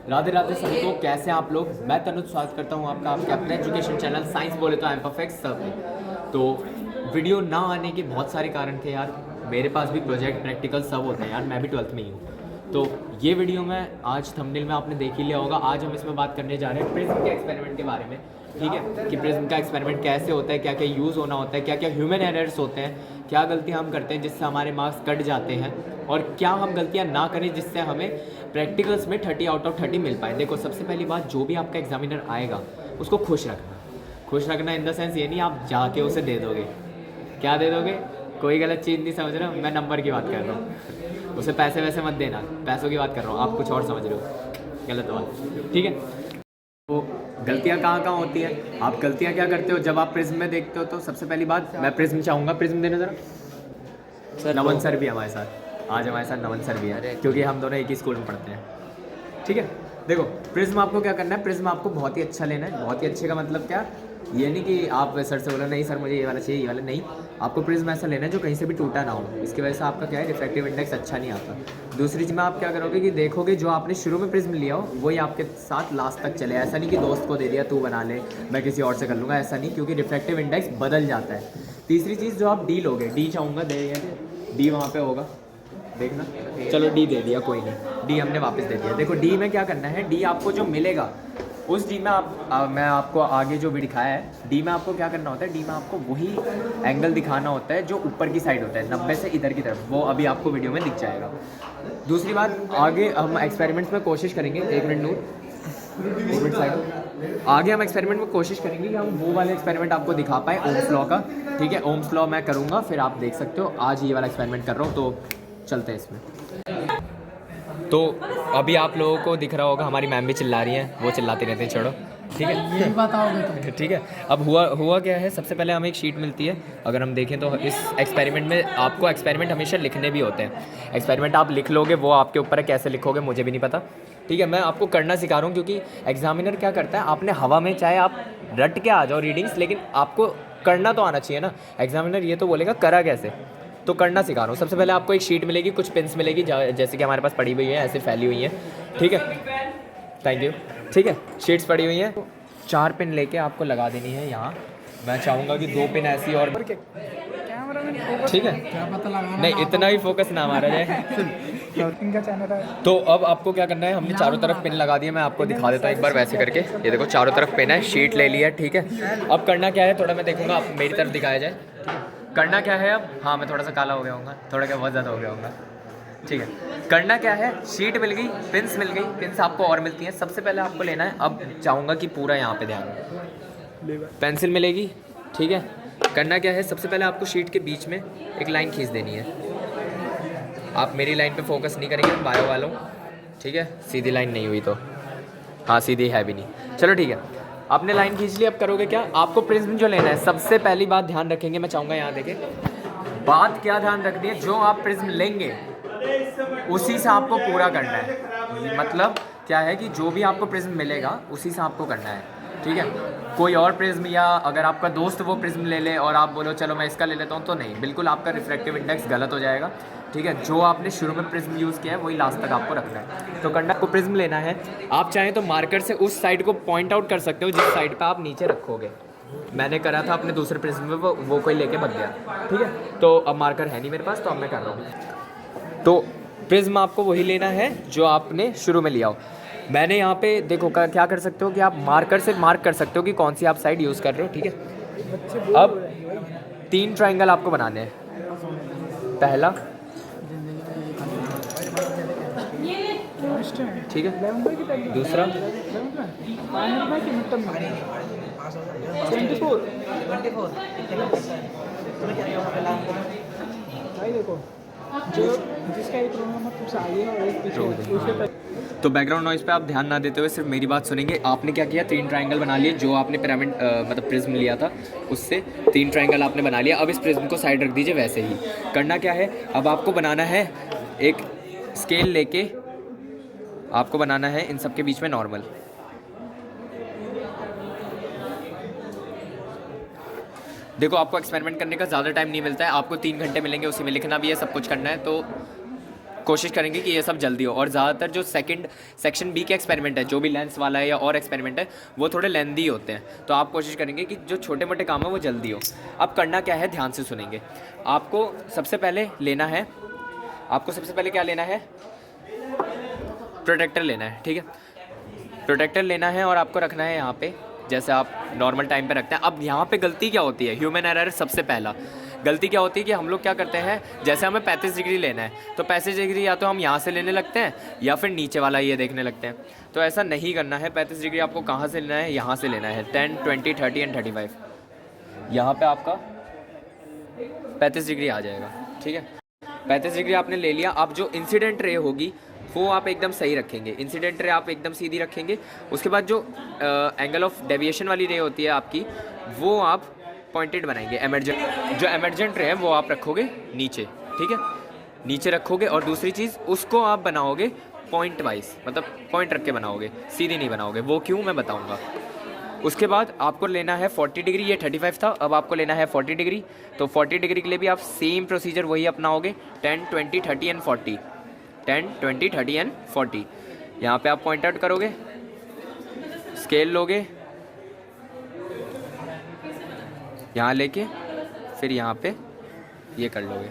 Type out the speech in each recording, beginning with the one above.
राधे राधे सभी को, कैसे हैं आप लोग। मैं तनुज स्वागत करता हूं आपका आपके अपने एजुकेशन चैनल साइंस बोले तो आई एम परफेक्ट सर में। तो वीडियो ना आने के बहुत सारे कारण थे यार। मेरे पास भी प्रोजेक्ट प्रैक्टिकल सब होते हैं यार, मैं भी 12th में ही हूँ। तो ये वीडियो में आज थंबनेल में आपने देख ही लिया होगा। आज हम इसमें बात करने जा रहे हैं प्रिज्म के एक्सपेरिमेंट के बारे में, ठीक है, कि प्रिज्म का एक्सपेरिमेंट कैसे होता है, क्या क्या यूज़ होना होता है, क्या क्या ह्यूमन एरर्स होते हैं, क्या गलतियाँ हम करते हैं जिससे हमारे मार्क्स कट जाते हैं, और क्या हम गलतियाँ ना करें जिससे हमें प्रैक्टिकल्स में 30 आउट ऑफ 30 मिल पाए। देखो, सबसे पहली बात, जो भी आपका एग्जामिनर आएगा उसको खुश रखना इन द सेंस ये नहीं आप जाके उसे दे दोगे। क्या दे दोगे? कोई गलत चीज़ नहीं समझ रहे हो, मैं नंबर की बात कर रहा हूँ। उसे पैसे वैसे मत देना, पैसों की बात कर रहा हूँ, आप कुछ और समझ रहे हो, गलत बात, ठीक है। तो गलतियाँ कहाँ होती हैं, आप गलतियाँ क्या करते हो जब आप प्रिज्म में देखते हो। तो सबसे पहली बात, मैं प्रिज्म चाहूँगा, प्रिज्म देना ज़रा। सर नमन सर भी हमारे साथ, आज हमारे साथ नमन सर भी है, क्योंकि हम दोनों एक ही स्कूल में पढ़ते हैं, ठीक है। देखो, प्रिज्म आपको क्या करना है, प्रिज्म आपको बहुत ही अच्छा लेना है। बहुत ही अच्छे का मतलब क्या, ये नहीं कि आप सर से बोलो नहीं सर मुझे ये वाला चाहिए, ये वाला नहीं। आपको प्रिज्म ऐसा लेना है जो कहीं से भी टूटा ना हो, इसकी वजह से आपका क्या है, रिफ्रैक्टिव इंडेक्स अच्छा नहीं आता। दूसरी चीज़ में आप क्या करोगे कि देखोगे जो आपने शुरू में प्रिज्म लिया हो वही आपके साथ लास्ट तक चले। ऐसा नहीं कि दोस्त को दे दिया तू बना ले, मैं किसी और से कर लूँगा, ऐसा नहीं, क्योंकि रिफ्रैक्टिव इंडेक्स बदल जाता है। तीसरी चीज़, जो आप डी लोगे, डी चाहूँगा दे, डी वहाँ पे होगा, देखना। चलो डी दे दिया, कोई नहीं, डी हमने वापस दे दिया। देखो डी में क्या करना है, डी आपको जो मिलेगा उस डी में मैं आपको आगे जो भी दिखाया है, डी में आपको क्या करना होता है, डी में आपको वही एंगल दिखाना होता है जो ऊपर की साइड होता है, 90 से इधर की तरफ, वो अभी आपको वीडियो में दिख जाएगा। दूसरी बात, आगे हम एक्सपेरिमेंट्स में कोशिश करेंगे, एक मिनट साइड, आगे हम एक्सपेरिमेंट में कोशिश करेंगे कि हम वो वाले एक्सपेरिमेंट आपको दिखा पाए ओम्स लॉ का, ठीक है। ओम्स लॉ मैं करूँगा, फिर आप देख सकते हो। आज ये वाला एक्सपेरिमेंट कर रहा हूँ, तो चलते हैं इसमें। तो अभी आप लोगों को दिख रहा होगा हमारी मैम भी चिल्ला रही हैं, वो चिल्लाती रहती हैं, छोड़ो, ठीक है, यही बताओगे तुम, ठीक है। अब हुआ क्या है, सबसे पहले हमें एक शीट मिलती है। अगर हम देखें तो इस एक्सपेरिमेंट में आपको एक्सपेरिमेंट हमेशा लिखने भी होते हैं। एक्सपेरिमेंट आप लिख लोगे, वो आपके ऊपर है, कैसे लिखोगे मुझे भी नहीं पता, ठीक है। मैं आपको करना सिखा रहा हूँ, क्योंकि एग्जामिनर क्या करता है, आपने हवा में चाहे आप रट के आ जाओ रीडिंग्स, लेकिन आपको करना तो आना चाहिए ना। एग्जामिनर ये तो बोलेगा करा कैसे, तो करना सिखा रहा हूँ। सबसे पहले आपको एक शीट मिलेगी, कुछ पिन्स मिलेगी, जैसे कि हमारे पास पड़ी हुई है, ऐसे फैली हुई हैं, ठीक है, थैंक यू, ठीक है। शीट्स पड़ी हुई हैं, 4 पिन लेके आपको लगा देनी है यहाँ। मैं चाहूँगा कि 2 पिन ऐसी और, ठीक है, क्या पता लगाना, नहीं इतना भी फोकस ना मारा जाए। का चैनल है। तो अब आपको क्या करना है, हमने चारों तरफ पिन लगा दिया, मैं आपको दिखा देता हूँ एक बार वैसे करके। ये देखो चारों तरफ पिन है, शीट ले लिया, ठीक है। अब करना क्या है, थोड़ा मैं देखूँगा, आप मेरी तरफ दिखाया जाए, करना क्या है अब। हाँ, मैं थोड़ा सा काला हो गया हूँ, थोड़ा क्या बहुत ज़्यादा हो गया हूँ, ठीक है। करना क्या है, शीट मिल गई, पिन्स मिल गई, पिन्स आपको और मिलती हैं। सबसे पहले आपको लेना है, अब चाहूँगा कि पूरा यहाँ पे ध्यान, पेंसिल मिलेगी, ठीक है। करना क्या है, सबसे पहले आपको शीट के बीच में एक लाइन खींच देनी है। आप मेरी लाइन पे फोकस नहीं करेंगे, बायो वालों, ठीक है। सीधी लाइन नहीं हुई तो, हाँ सीधी है भी नहीं, चलो ठीक है। आपने लाइन खींच ली, अब करोगे क्या, आपको प्रिज्म जो लेना है, सबसे पहली बात ध्यान रखेंगे, मैं चाहूँगा यहाँ देखें, बात क्या ध्यान रखनी है, जो आप प्रिज्म लेंगे उसी से आपको पूरा करना है। मतलब क्या है कि जो भी आपको प्रिज्म मिलेगा उसी से आपको करना है, ठीक है। कोई और प्रिज्म, या अगर आपका दोस्त वो प्रिज्म ले ले और आप बोलो चलो मैं इसका ले लेता हूँ, तो नहीं, बिल्कुल आपका रिफ्रैक्टिव इंडेक्स गलत हो जाएगा, ठीक है। जो आपने शुरू में प्रिज्म यूज़ किया है वही लास्ट तक आपको रखना है। तो करना, आपको प्रिज्म लेना है, आप चाहें तो मार्कर से उस साइड को पॉइंट आउट कर सकते हो जिस साइड पे आप नीचे रखोगे। मैंने करा था अपने दूसरे प्रिज्म में, वो कोई लेके भाग गया, ठीक है। तो अब मार्कर है नहीं मेरे पास, तो अब मैं कर रहा हूँ। तो प्रिज्म आपको वही लेना है जो आपने शुरू में लिया हो। मैंने यहाँ पे देखो क्या कर सकते हो कि आप मार्कर से मार्क कर सकते हो कि कौन सी आप साइड यूज़ कर रहे हो, ठीक है। अब 3 ट्रायंगल आपको बनाने हैं। पहला, ठीक है, दूसरा, जिसका एक रोल नंबर तुमसे आगे और एक पीछे। तो बैकग्राउंड नॉइज़ पे आप ध्यान ना देते हुए सिर्फ मेरी बात सुनेंगे। आपने क्या किया, 3 ट्रायंगल बना लिए, जो आपने पिरामिड मतलब प्रिज्म लिया था उससे 3 ट्रायंगल आपने बना लिया। अब इस प्रिज्म को साइड रख दीजिए, वैसे ही करना क्या है, अब आपको बनाना है एक स्केल लेके, आपको बनाना है इन सब के बीच में नॉर्मल। देखो, आपको एक्सपेरिमेंट करने का ज़्यादा टाइम नहीं मिलता है, आपको 3 घंटे मिलेंगे, उसी में लिखना भी है, सब कुछ करना है। तो कोशिश करेंगे कि ये सब जल्दी हो। और ज़्यादातर जो सेक्शन बी के एक्सपेरिमेंट है, जो भी लेंस वाला है या और एक्सपेरिमेंट है, वो थोड़े लेंदी होते हैं। तो आप कोशिश करेंगे कि जो छोटे मोटे काम है वो जल्दी हो। अब करना क्या है, ध्यान से सुनेंगे। आपको सबसे पहले क्या लेना है, प्रोटेक्टर लेना है, ठीक है। प्रोटेक्टर लेना है और आपको रखना है यहाँ पे, जैसे आप नॉर्मल टाइम पे रखते हैं। अब यहाँ पे गलती क्या होती है, ह्यूमन एरर सबसे पहला गलती क्या होती है कि हम लोग क्या करते हैं, जैसे हमें 35 डिग्री लेना है तो 35 डिग्री या तो हम यहाँ से लेने लगते हैं या फिर नीचे वाला ये देखने लगते हैं। तो ऐसा नहीं करना है। 35 डिग्री आपको कहाँ से लेना है, यहाँ से लेना है। 10, 20, 30 एंड 35, यहाँ पे आपका 35 डिग्री आ जाएगा, ठीक है। 35 डिग्री आपने ले लिया। अब जो इंसिडेंट रे होगी वो आप एकदम सही रखेंगे, इंसिडेंट रे आप एकदम सीधी रखेंगे। उसके बाद जो एंगल ऑफ डेविएशन वाली रे होती है आपकी, वो आप पॉइंटेड बनाएंगे। जो एमर्जेंट रे है वो आप रखोगे नीचे, ठीक है, नीचे रखोगे। और दूसरी चीज़, उसको आप बनाओगे पॉइंट वाइज, मतलब पॉइंट रख के बनाओगे, सीधी नहीं बनाओगे। वो क्यों, मैं बताऊंगा। उसके बाद आपको लेना है 40 डिग्री, ये 35 था, अब आपको लेना है 40 डिग्री। तो 40 डिग्री के लिए भी आप सेम प्रोसीजर वही अपनाओगे, 10, 20, 30 एंड 40, 10, 20, 30 एंड 40। यहाँ पे आप पॉइंट आउट करोगे, स्केल लोगे यहाँ लेके, फिर यहाँ पे ये कर लोगे।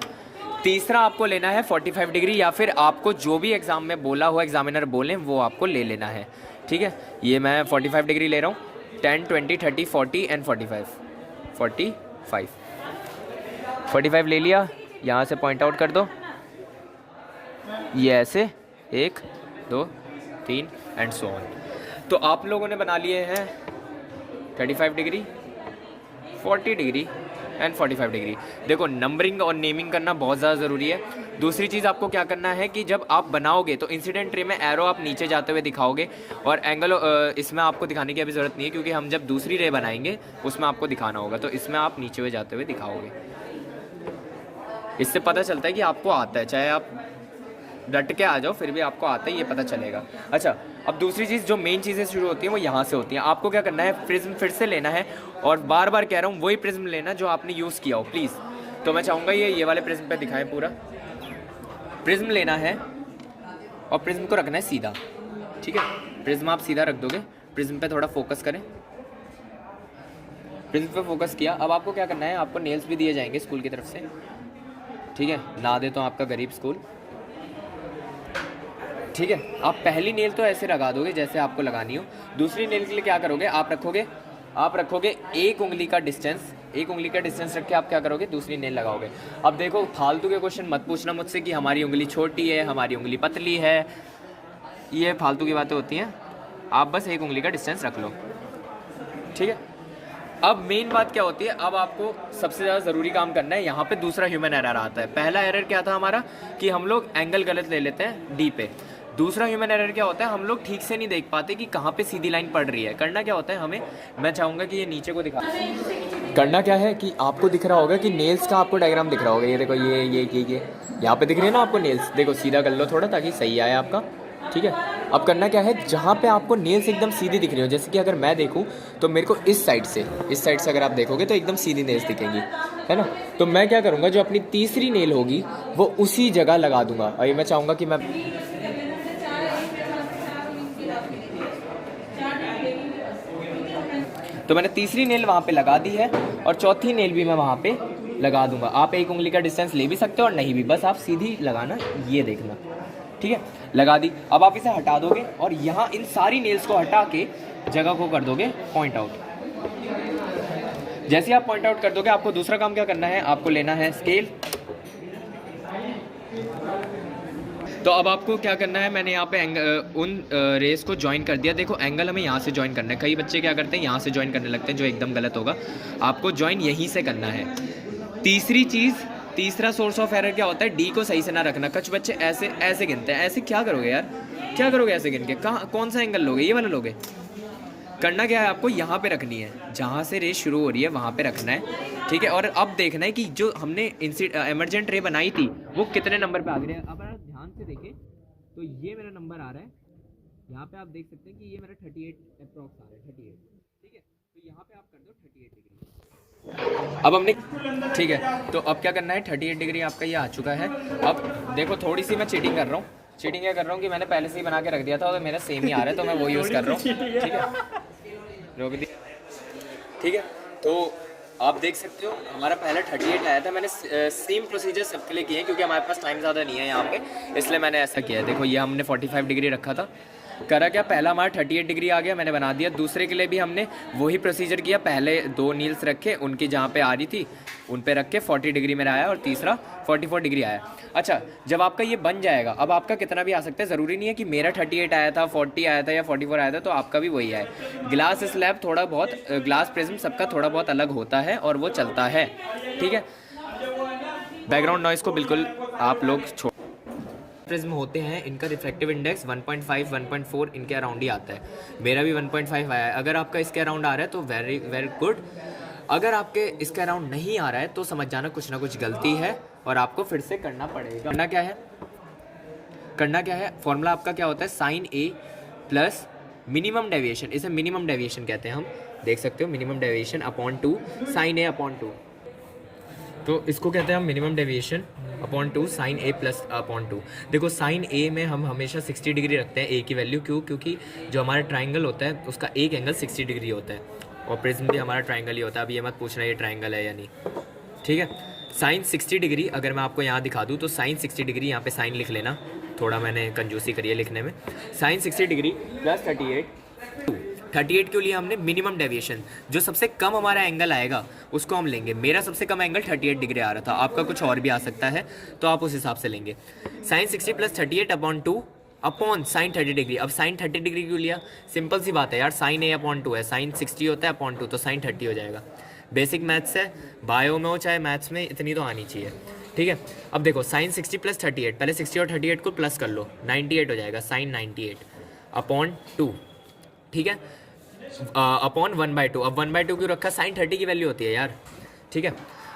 तीसरा आपको लेना है 45 डिग्री, या फिर आपको जो भी एग्ज़ाम में बोला हुआ एग्जामिनर बोलें वो आपको ले लेना है, ठीक है। ये मैं 45 डिग्री ले रहा हूँ, 10, 20, 30, 40 एंड 45 ले लिया। यहाँ से पॉइंट आउट कर दो, ये ऐसे 1, 2, 3 एंड सो ऑन। तो आप लोगों ने बना लिए हैं 35 डिग्री, 40 डिग्री एंड 45 डिग्री। देखो, नंबरिंग और नेमिंग करना बहुत ज़्यादा ज़रूरी है। दूसरी चीज़ आपको क्या करना है कि जब आप बनाओगे तो इंसिडेंट रे में एरो आप नीचे जाते हुए दिखाओगे, और एंगल इसमें आपको दिखाने की अभी ज़रूरत नहीं है, क्योंकि हम जब दूसरी रे बनाएंगे उसमें आपको दिखाना होगा। तो इसमें आप नीचे हुए जाते हुए दिखाओगे। इससे पता चलता है कि आपको आता है, चाहे आप डट के आ जाओ फिर भी आपको आता है, ये पता चलेगा। अच्छा, अब दूसरी चीज़, जो मेन चीज़ें शुरू होती हैं वो यहाँ से होती हैं। आपको क्या करना है, प्रिज्म फिर से लेना है, और बार बार कह रहा हूँ वही प्रिज्म लेना जो आपने यूज़ किया हो, प्लीज़। तो मैं चाहूँगा ये वाले प्रिज्म पे दिखाएं पूरा। प्रिज्म लेना है और प्रिज्म को रखना है सीधा, ठीक है। प्रिज्म आप सीधा रख दोगे, प्रिज्म पे थोड़ा फोकस करें, प्रिज्म पे फोकस किया। अब आपको क्या करना है, आपको नेल्स भी दिए जाएंगे स्कूल की तरफ से, ठीक है, ना दे तो आपका गरीब स्कूल, ठीक है। आप पहली नेल तो ऐसे लगा दोगे जैसे आपको लगानी हो। दूसरी नेल के लिए क्या करोगे, आप रखोगे एक उंगली का डिस्टेंस रख के आप क्या करोगे, दूसरी नेल लगाओगे। अब देखो, फालतू के क्वेश्चन मत पूछना मुझसे कि हमारी उंगली छोटी है, हमारी उंगली पतली है, ये फालतू की बातें होती हैं। आप बस एक उंगली का डिस्टेंस रख लो, ठीक है। अब मेन बात क्या होती है, अब आपको सबसे ज़्यादा ज़रूरी काम करना है। यहाँ पे दूसरा ह्यूमन एरर आता है। पहला एरर क्या था हमारा कि हम लोग एंगल गलत ले लेते हैं डी पे। दूसरा ह्यूमन एरर क्या होता है, हम लोग ठीक से नहीं देख पाते कि कहाँ पे सीधी लाइन पड़ रही है। करना क्या होता है हमें, मैं चाहूँगा कि ये नीचे को दिखा, करना क्या है कि आपको दिख रहा होगा कि नेल्स का आपको डायग्राम दिख रहा होगा। ये देखो, ये यहाँ पे दिख रही है ना आपको नेल्स, देखो सीधा कर लो थोड़ा ताकि सही आए आपका, ठीक है। अब करना क्या है, जहाँ पे आपको नेल्स एकदम सीधी दिख रही हो, जैसे कि अगर मैं देखूँ तो मेरे को इस साइड से अगर आप देखोगे तो एकदम सीधी नेल्स दिखेंगी, है ना। तो मैं क्या करूँगा, जो अपनी तीसरी नेल होगी वो उसी जगह लगा दूंगा। और ये मैं चाहूँगा कि मैं तो मैंने तीसरी नेल वहाँ पे लगा दी है, और चौथी नेल भी मैं वहाँ पे लगा दूंगा। आप एक उंगली का डिस्टेंस ले भी सकते हो और नहीं भी, बस आप सीधी लगाना, ये देखना, ठीक है। लगा दी। अब आप इसे हटा दोगे और यहाँ इन सारी नेल्स को हटा के जगह को कर दोगे पॉइंट आउट। जैसे आप पॉइंट आउट कर दोगे, आपको दूसरा काम क्या करना है, आपको लेना है स्केल। तो अब आपको क्या करना है, मैंने यहाँ पे उन रेस को ज्वाइन कर दिया। देखो, एंगल हमें यहाँ से ज्वाइन करना है। कई बच्चे क्या करते हैं, यहाँ से ज्वाइन करने लगते हैं, जो एकदम गलत होगा। आपको ज्वाइन यहीं से करना है। तीसरी चीज़, तीसरा सोर्स ऑफ एरर क्या होता है, डी को सही से ना रखना। कुछ बच्चे ऐसे ऐसे गिनते हैं। ऐसे क्या करोगे यार, क्या करोगे ऐसे गिन के, कहाँ कौन सा एंगल लोगे, ये वाला लोगे। करना क्या है, आपको यहाँ पे रखनी है, जहाँ से रेस शुरू हो रही है वहाँ पे रखना है, ठीक है। और अब देखना है कि जो हमने एमरजेंट रे बनाई थी वो कितने नंबर पे आ गई है। अब अगर ध्यान से देखें तो ये मेरा नंबर आ रहा है, यहाँ पे आप देख सकते हैं कि ये मेरा 38 अप्रॉक्स आ रहा है, 38, ठीक है। तो यहाँ पे आप कर दो 38 डिग्री। अब हमने ठीक है, तो अब क्या करना है, 38 डिग्री आपका ये आ चुका है। अब देखो थोड़ी सी मैं चीटिंग कर रहा हूँ। चीटिंग क्या कर रहा हूँ कि मैंने पहले से ही बना के रख दिया था और मेरा सेम ही आ रहा है, तो मैं वो यूज़ कर रहा हूँ। ठीक है, रोक दिया। ठीक है, तो आप देख सकते हो हमारा पहला 38 आया था। मैंने सेम प्रोसीजर सबके लिए किए हैं क्योंकि हमारे पास टाइम ज़्यादा नहीं है यहाँ पे, इसलिए मैंने ऐसा किया है। देखो ये हमने 45 डिग्री रखा था, करा क्या, पहला हमारा 38 डिग्री आ गया, मैंने बना दिया। दूसरे के लिए भी हमने वही प्रोसीजर किया, पहले 2 नील्स रखे, उनकी जहाँ पे आ रही थी उन पे रख के 40 डिग्री मेरा आया और तीसरा 44 डिग्री आया। अच्छा, जब आपका ये बन जाएगा, अब आपका कितना भी आ सकता है, ज़रूरी नहीं है कि मेरा 38 आया था, 40 आया था या 44 आया था, तो आपका भी वही आए। ग्लास स्लैब थोड़ा बहुत, ग्लास प्रिज्म सबका थोड़ा बहुत अलग होता है और वो चलता है। ठीक है, बैकग्राउंड नॉइज़ को बिल्कुल आप लोग छोड़। प्रिज्म होते हैं, इनका रिफ्रैक्टिव इंडेक्स 1.5 1.4 इनके अराउंड ही आता है। मेरा भी 1.5 आया है। अगर आपका इसके अराउंड आ रहा है तो वेरी वेरी गुड। अगर आपके इसके अराउंड नहीं आ रहा है तो समझ जाना कुछ ना कुछ गलती है और आपको फिर से करना पड़ेगा। करना क्या है, फॉर्मूला आपका क्या होता है, साइन ए प्लस मिनिमम डेविएशन, इसे मिनिमम डेविएशन कहते हैं हम, देख सकते हो, मिनिमम डेविएशन अपॉन 2 साइन ए अपॉन 2, तो इसको कहते हैं हम मिनिमम डेविएशन अपॉन 2 साइन ए प्लस अपॉन 2। देखो साइन ए में हम हमेशा 60 डिग्री रखते हैं, ए की वैल्यू, क्यों, क्योंकि जो हमारा ट्राइंगल होता है उसका एक एंगल 60 डिग्री होता है और प्रिज्म भी हमारा ट्राइंगल ही होता है। अब ये मत पूछना ये ट्राइंगल है या नहीं। ठीक है, साइन 60 डिग्री अगर मैं आपको यहाँ दिखा दूँ तो साइन 60 डिग्री, यहाँ पे साइन लिख लेना, थोड़ा मैंने कंजूसी करी है लिखने में। साइन 60 डिग्री प्लस 38 के लिए हमने मिनिमम डेविएशन, जो सबसे कम हमारा एंगल आएगा उसको हम लेंगे। मेरा सबसे कम एंगल 38 डिग्री आ रहा था, आपका कुछ और भी आ सकता है, तो आप उस हिसाब से लेंगे। Sine 60 plus 38 upon 2 upon sine 30 degree. अब साइन 30 डिग्री क्यों लिया, सिंपल सी बात है यार, साइन ए अपॉन 2 है, साइन 60 होता है अपॉन 2, तो साइन 30 हो जाएगा। बेसिक मैथ्स है, बायो में हो चाहे मैथ्स में, इतनी तो आनी चाहिए। ठीक है, अब देखो साइन 60 प्लस 38, पहले 60 और 38 को प्लस कर लो, 98 हो जाएगा, साइन 98 अपॉन 2। ठीक है, अपॉन 1/2। अब 1/2 क्यों रखा, साइन 30 की वैल्यू होती है यार। ठीक है,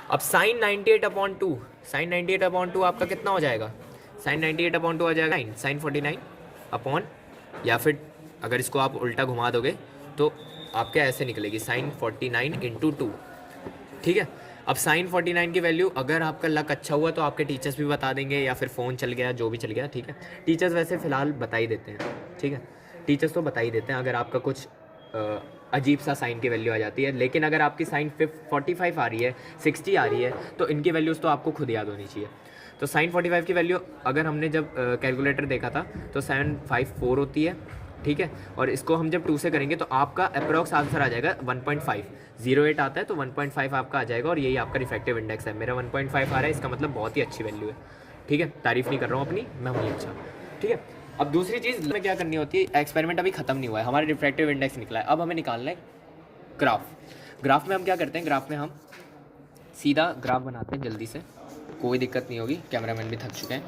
अब साइन 98 अपॉन 2, साइन 98 अपॉन 2 आपका कितना हो जाएगा, साइन 98 अपॉन 2 आ जाएगा साइन 49 अपॉन, या फिर अगर इसको आप उल्टा घुमा दोगे तो आपके ऐसे निकलेगी साइन 49 इंटू 2। ठीक है, अब साइन 49 की वैल्यू, अगर आपका लक अच्छा हुआ तो आपके टीचर्स भी बता देंगे, या फिर फ़ोन चल गया, जो भी चल गया। ठीक है, टीचर्स वैसे फ़िलहाल बता ही देते हैं। ठीक है, टीचर्स तो बता ही देते हैं अगर आपका कुछ अजीब सा साइन की वैल्यू आ जाती है। लेकिन अगर आपकी साइन 45 आ रही है, 60 आ रही है, तो इनकी वैल्यूज़ तो आपको खुद याद होनी चाहिए। तो साइन 45 की वैल्यू अगर हमने जब कैलकुलेटर देखा था तो 754 होती है। ठीक है, और इसको हम जब 2 से करेंगे तो आपका अप्रॉक्स आंसर आ जाएगा 1.5। 08 आता है तो 1.5 आपका आ जाएगा, और यही आपका रिफ्रैक्टिव इंडेक्स है। मेरा 1.5 आ रहा है, इसका मतलब बहुत ही अच्छी वैल्यू है। ठीक है, तारीफ़ नहीं कर रहा हूँ अपनी, मैं हूँ अच्छा। ठीक है, अब दूसरी चीज़ में क्या करनी होती है, एक्सपेरिमेंट अभी ख़त्म नहीं हुआ है, हमारा रिफ्रैक्टिव इंडेक्स निकला है, अब हमें निकालना है ग्राफ। ग्राफ में हम क्या करते हैं, ग्राफ में हम सीधा ग्राफ बनाते हैं जल्दी से, कोई दिक्कत नहीं होगी, कैमरामैन भी थक चुके हैं।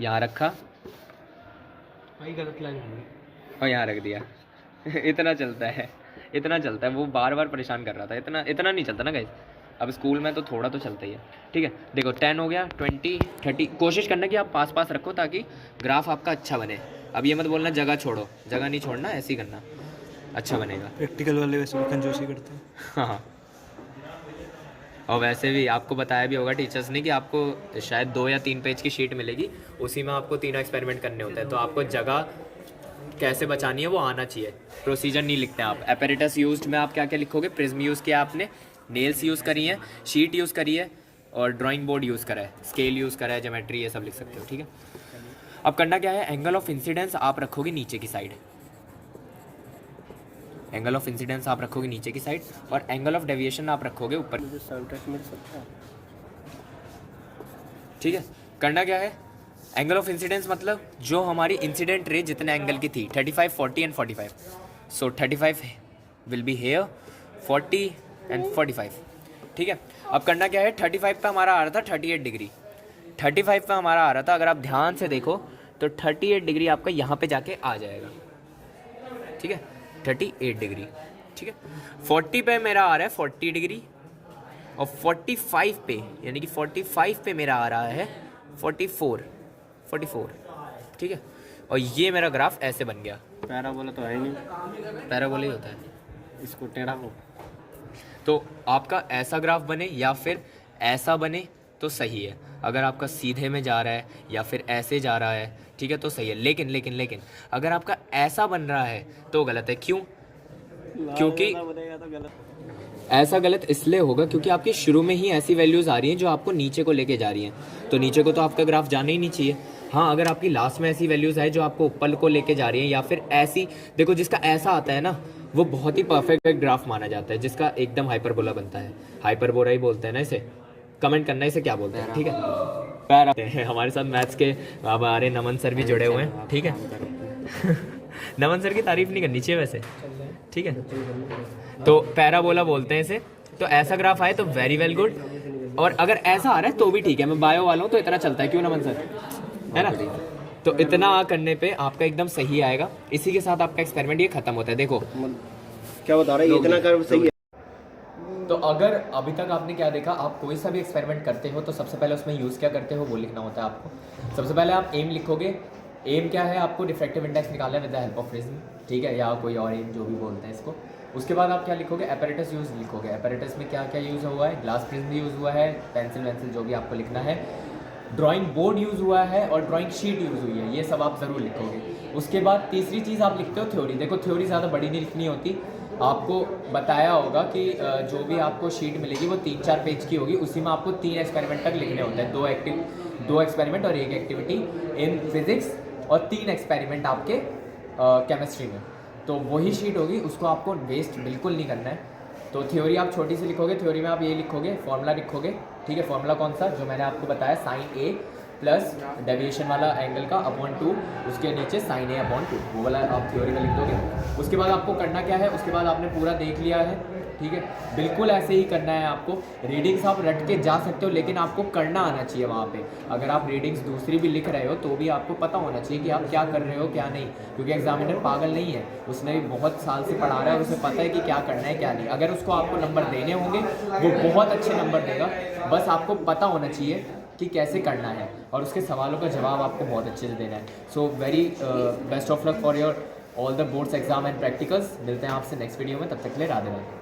यहाँ रखा भाई, गलत लाइन होगी, और यहाँ रख दिया। इतना चलता है, इतना चलता है, वो बार बार परेशान कर रहा था। इतना नहीं चलता ना गाइस, अब स्कूल में तो थोड़ा तो चलता ही है। ठीक है, देखो 10 हो गया, 20 30, कोशिश करना कि आप पास पास रखो ताकि ग्राफ आपका अच्छा बने। अब ये मत बोलना जगह छोड़ो, जगह नहीं छोड़ना, ऐसे ही करना, अच्छा बनेगा। प्रैक्टिकल वाले वैसे भी कंजूसी करते हैं। हाँ, और वैसे भी आपको बताया भी होगा टीचर्स ने कि आपको शायद 2 या 3 पेज की शीट मिलेगी, उसी में आपको 3 एक्सपेरिमेंट करने होते हैं, तो आपको जगह कैसे बचानी है वो आना चाहिए। प्रोसीजर नहीं लिखते आप। एपेरेटस यूज्ड में आप क्या क्या लिखोगे, प्रिज्म यूज़ किया आपने, नेल्स यूज़ करी है, शीट यूज़ करी है, और ड्राइंग बोर्ड यूज़ करा है, स्केल यूज़ करा है, ज्योमेट्री, ये सब लिख सकते हो। ठीक है, अब करना क्या है, एंगल ऑफ इंसिडेंस आप रखोगे नीचे की साइड, एंगल ऑफ इंसिडेंस आप रखोगे नीचे की साइड, और एंगल ऑफ डेविएशन आप रखोगे ऊपर। ठीक है, करना क्या है, एंगल ऑफ इंसिडेंस मतलब जो हमारी इंसिडेंट रे जितने एंगल की थी, 35, 40 and 45। So 35 will be here, 40 and 45। ठीक है, अब करना क्या है, 35 पे हमारा आ रहा था 38 डिग्री, 35 पे हमारा आ रहा था, अगर आप ध्यान से देखो तो 38 डिग्री आपका यहाँ पे जाके आ जाएगा। ठीक है, 38 डिग्री। ठीक है, 40 पे मेरा आ रहा है 40 डिग्री, और 45 पे, यानी कि 45 पे मेरा आ रहा है 44। ठीक है, और ये मेरा ग्राफ ऐसे बन गया। पैराबोला तो है ही नहीं, पैराबोला ही होता है। इसको टेढ़ा को। तो आपका ऐसा ग्राफ बने या फिर ऐसा बने तो सही है। अगर आपका सीधे में जा रहा है या फिर ऐसे जा रहा है, ठीक है, तो सही है। लेकिन लेकिन लेकिन अगर आपका ऐसा बन रहा है तो गलत है। क्यों? क्योंकि बनेगा तो गलत। ऐसा गलत इसलिए होगा क्योंकि आपकी शुरू में ही ऐसी वैल्यूज़ आ रही हैं जो आपको नीचे को लेके जा रही हैं, तो नीचे को तो आपका ग्राफ जाना ही नहीं चाहिए। हाँ, अगर आपकी लास्ट में ऐसी वैल्यूज़ है जो आपको ऊपर को लेके जा रही हैं या फिर ऐसी, देखो जिसका ऐसा आता है ना वो बहुत ही परफेक्ट ग्राफ माना जाता है, जिसका एकदम हाइपरबोला बनता है। हाइपरबोला ही बोलते हैं ना इसे। कमेंट करना इसे क्या बोलते हैं, ठीक है। पैरा हैं हमारे साथ मैथ्स के हमारे नमन सर भी जुड़े हुए हैं, ठीक है। नमन सर की तारीफ नहीं करनी चाहिए वैसे, ठीक है। तो पैराबोला बोलते हैं इसे। तो ऐसा ग्राफ आए तो वेरी वेल गुड, और अगर ऐसा आ रहा है तो भी ठीक है। मैं बायो वाला हूँ तो इतना चलता है, क्यों नमन सर, है ना। तो इतना करने पे आपका एकदम सही आएगा। इसी के साथ आपका एक्सपेरिमेंट ये खत्म होता है। देखो क्या बता रहा है, इतना कर सही है। तो अगर अभी तक आपने क्या देखा, आप कोई सा भी एक्सपेरिमेंट करते हो तो सबसे पहले उसमें यूज़ क्या करते हो वो लिखना होता है आपको। सबसे पहले आप एम लिखोगे। एम क्या है, आपको डिफ्रैक्टिव इंडेक्स निकालना है with the help of prism, ठीक है, या कोई और एम जो भी बोलते हैं इसको। उसके बाद आप क्या लिखोगे, एपैरेटस यूज़ लिखोगे। एपैरेटस में क्या क्या यूज़ हुआ है, ग्लास प्रिज्म यूज़ हुआ है, पेंसिल वेंसिल जो भी आपको लिखना है, ड्राइंग बोर्ड यूज़ हुआ है और ड्राइंग शीट यूज़ हुई है, ये सब आप ज़रूर लिखोगे। उसके बाद तीसरी चीज़ आप लिखते हो थ्योरी। देखो थ्योरी ज़्यादा बड़ी नहीं लिखनी होती, आपको बताया होगा कि जो भी आपको शीट मिलेगी वो 3-4 पेज की होगी, उसी में आपको 3 एक्सपेरिमेंट तक लिखने होते हैं। 2 एक्सपेरिमेंट और 1 एक्टिविटी इन फिजिक्स, और 3 एक्सपेरिमेंट आपके केमिस्ट्री में। तो वही शीट होगी, उसको आपको वेस्ट बिल्कुल नहीं करना है। तो थ्योरी आप छोटी सी लिखोगे। थ्योरी में आप ये लिखोगे, फॉर्मूला लिखोगे, ठीक है। फॉर्मूला कौन सा, जो मैंने आपको बताया, साइन ए प्लस डेविएशन वाला एंगल का अपॉन 2, उसके नीचे साइन ए अपॉन 2, वो वाला आप थ्योरी में लिख दोगे। उसके बाद आपको करना क्या है, उसके बाद आपने पूरा देख लिया है, ठीक है। बिल्कुल ऐसे ही करना है आपको। रीडिंग्स आप रट के जा सकते हो, लेकिन आपको करना आना चाहिए वहाँ पे। अगर आप रीडिंग्स दूसरी भी लिख रहे हो तो भी आपको पता होना चाहिए कि आप क्या कर रहे हो क्या नहीं, क्योंकि एग्जामिनर पागल नहीं है, उसने भी बहुत साल से पढ़ा रहा है, उसे पता है कि क्या करना है क्या नहीं। अगर उसको आपको नंबर देने होंगे वो बहुत अच्छे नंबर देगा, बस आपको पता होना चाहिए कि कैसे करना है, और उसके सवालों का जवाब आपको बहुत अच्छे से देना है। So very best of luck for your all the boards exam and practicals. मिलते हैं आपसे नेक्स्ट वीडियो में, तब तक के लिए राधे राधे।